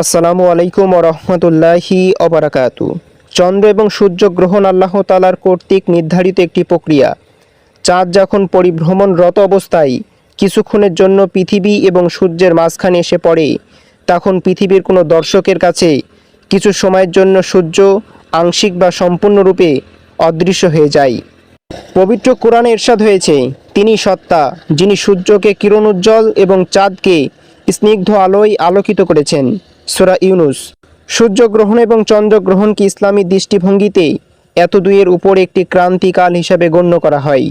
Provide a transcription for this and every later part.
আসসালামু আলাইকুম ওরহমতুল্লাহি অবরাকাতু। চন্দ্র এবং সূর্য গ্রহণ আল্লাহ তাআলার কর্তৃক নির্ধারিত একটি প্রক্রিয়া। চাঁদ যখন পরিভ্রমণরত অবস্থায় কিছুক্ষণের জন্য পৃথিবী এবং সূর্যের মাঝখানে এসে পড়ে, তখন পৃথিবীর কোনো দর্শকের কাছে কিছু সময়ের জন্য সূর্য আংশিক বা সম্পূর্ণরূপে অদৃশ্য হয়ে যায়। পবিত্র কোরআনে ইরশাদ হয়েছে, তিনি সত্তা যিনি সূর্যকে কিরণোজ্জ্বল এবং চাঁদকে স্নিগ্ধ আলোয় আলোকিত করেছেন। সূরা ইউনুস। সূর্যগ্রহণ এবং চন্দ্রগ্রহণকে ইসলামী দৃষ্টিভঙ্গিতে এত দুইয়ের উপর একটি ক্রান্তিকাল হিসাবে গণ্য করা হয়।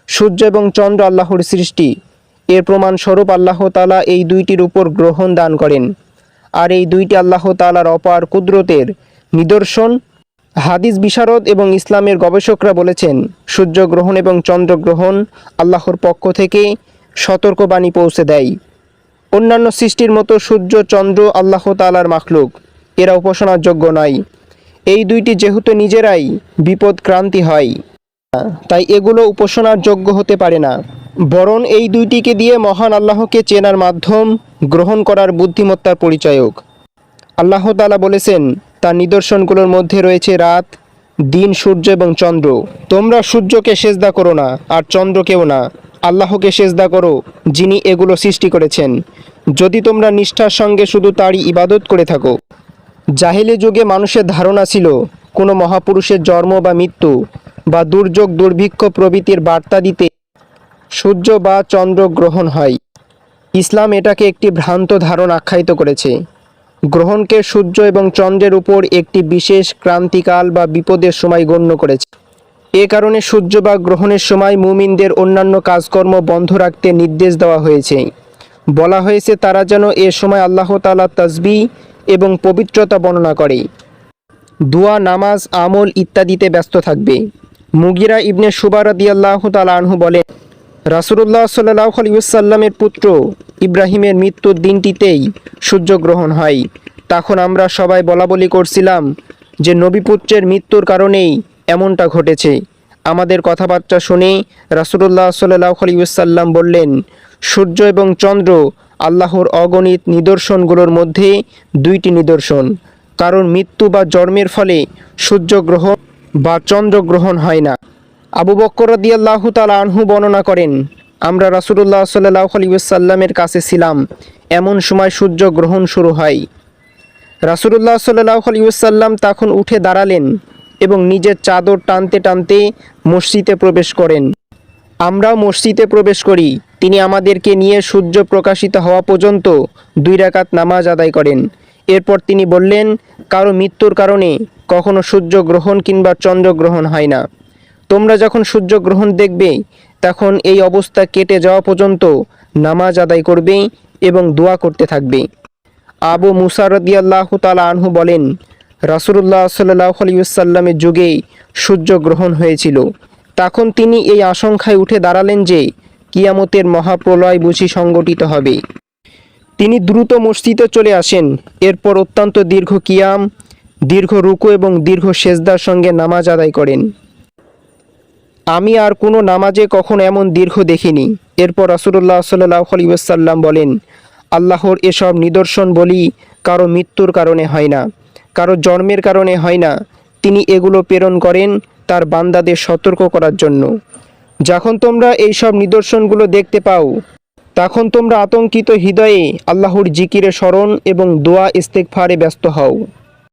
সূর্য এবং চন্দ্র আল্লাহর সৃষ্টি, এর প্রমাণস্বরূপ আল্লাহ তাআলা এই দুইটির উপর গ্রহণ দান করেন, আর এই দুইটি আল্লাহ তাআলার অপার কুদরতের নিদর্শন। হাদিস বিশারদ এবং ইসলামের গবেষকরা বলেছেন, সূর্যগ্রহণ এবং চন্দ্রগ্রহণ আল্লাহর পক্ষ থেকে সতর্কবাণী পৌঁছে দেয়। অন্যান্য সৃষ্টির মতো সূর্য চন্দ্র আল্লাহ তাআলার মাখলুক, এরা উপাসনার যোগ্য নয়। এই দুইটি যেহেতু নিজেরাই বিপদক্রান্তি হয়, তাই এগুলো উপাসনার যোগ্য হতে পারে না, বরং এই দুইটিকে দিয়ে মহান আল্লাহকে চেনার মাধ্যম, গ্রহণ করার বুদ্ধিমত্তার পরিচায়ক। আল্লাহ তাআলা বলেছেন, তার নিদর্শনগুলোর মধ্যে রয়েছে রাত, দিন, সূর্য এবং চন্দ্র। তোমরা সূর্যকে সেজদা করো না, আর চন্দ্রকেও না, আল্লাহকে সেজদা করো যিনি এগুলো সৃষ্টি করেছেন, যদি তোমরা নিষ্ঠার সঙ্গে শুধু তারই ইবাদত করে থাকো। জাহেলি যুগে মানুষের ধারণা ছিল, কোনো মহাপুরুষের জন্ম বা মৃত্যু বা দুর্যোগ দুর্ভিক্ষ প্রভৃতির বার্তা দিতে সূর্য বা চন্দ্র গ্রহণ হয়। ইসলাম এটাকে একটি ভ্রান্ত ধারণা আখ্যায়িত করেছে। গ্রহণকে সূর্য এবং চন্দ্রের উপর একটি বিশেষ ক্রান্তিকাল বা বিপদের সময় গণ্য করেছে। এ কারণে সূর্য বা গ্রহণের সময় মুমিনদের অন্যান্য কাজকর্ম বন্ধ রাখতে নির্দেশ দেওয়া হয়েছে। বলা হয়েছে তারা যেন এ সময় আল্লাহ তাআলার তাসবিহ এবং পবিত্রতা বর্ণনা করে, দোয়া, নামাজ, আমল ইত্যাদিতে ব্যস্ত থাকবে। মুগিরা ইবনে শুবা রাদিয়াল্লাহু তাআলা আনহু বলেন, রাসূলুল্লাহ সাল্লাল্লাহু আলাইহি ওয়াসাল্লামের পুত্র ইব্রাহিমের মৃত্যুর দিনটিতেই সূর্যগ্রহণ হয়। তখন আমরা সবাই বলাবলি করছিলাম যে নবীপুত্রের মৃত্যুর কারণেই এমনটা ঘটেছে। আমাদের কথাবার্তা শুনে রাসূলুল্লাহ সাল্লাল্লাহু আলাইহি ওয়াসাল্লাম বললেন, সূর্য এবং চন্দ্র আল্লাহর অগণিত নিদর্শনগুলোর মধ্যে দুইটি নিদর্শন, কারণ মৃত্যু বা জন্মের ফলে সূর্যগ্রহণ বা চন্দ্রগ্রহণ হয় না। আবু বকর রাদিয়াল্লাহু তাআলা আনহু বর্ণনা করেন, আমরা রাসূলুল্লাহ সাল্লাল্লাহু আলাইহি ওয়াসাল্লামের কাছে ছিলাম, এমন সময় সূর্যগ্রহণ শুরু হয়। রাসূলুল্লাহ সাল্লাল্লাহু আলাইহি ওয়াসাল্লাম তখন উঠে দাঁড়ালেন এবং নিজের চাদর টানতে টানতে মসজিদে প্রবেশ করেন। আমরাও মসজিদে প্রবেশ করি। তিনি আমাদেরকে নিয়ে সূর্য প্রকাশিত হওয়া পর্যন্ত 2 রাকাত নামাজ আদায় করেন। এরপর তিনি বললেন, কারো মৃত্যুর কারণে কখনো সূর্যগ্রহণ কিংবা চন্দ্রগ্রহণ হয় না। তোমরা যখন সূর্যগ্রহণ দেখবে, তখন এই অবস্থা কেটে যাওয়া পর্যন্ত নামাজ আদায় করবে এবং দোয়া করতে থাকবে। আবু মুসা রাদিয়াল্লাহু তাআলা আনহু বলেন, রাসূলুল্লাহ সাল্লাল্লাহু আলাইহি ওয়াসাল্লামের যুগে সূর্যগ্রহণ হয়েছিল। তখন তিনি এই আশঙ্কায় উঠে দাঁড়ালেন যে কিয়ামতের মহাপ্রলয় বুঝি সংগঠিত হবে। তিনি দ্রুত মসজিদে চলে আসেন। এরপর অত্যন্ত দীর্ঘ কিয়াম, দীর্ঘ রুকু এবং দীর্ঘ সেজদার সঙ্গে নামাজ আদায় করেন। আমি আর কোনো নামাজে কখনো এমন দীর্ঘ দেখিনি। এরপর রাসূলুল্লাহ সাল্লাল্লাহু আলাইহি ওয়াসাল্লাম বলেন, আল্লাহর এসব নিদর্শন বলি কারো মৃত্যুর কারণে হয় না, কারো জন্মের কারণে হয় না। তিনি এগুলো প্রেরণ করেন তার বান্দাদের সতর্ক করার জন্য। যখন তোমরা এই সব নিদর্শনগুলো দেখতে পাও, তখন তোমরা আতঙ্কিত হৃদয়ে আল্লাহর জিকিরে স্মরণ এবং দোয়া ইস্তেগফারে ব্যস্ত হও।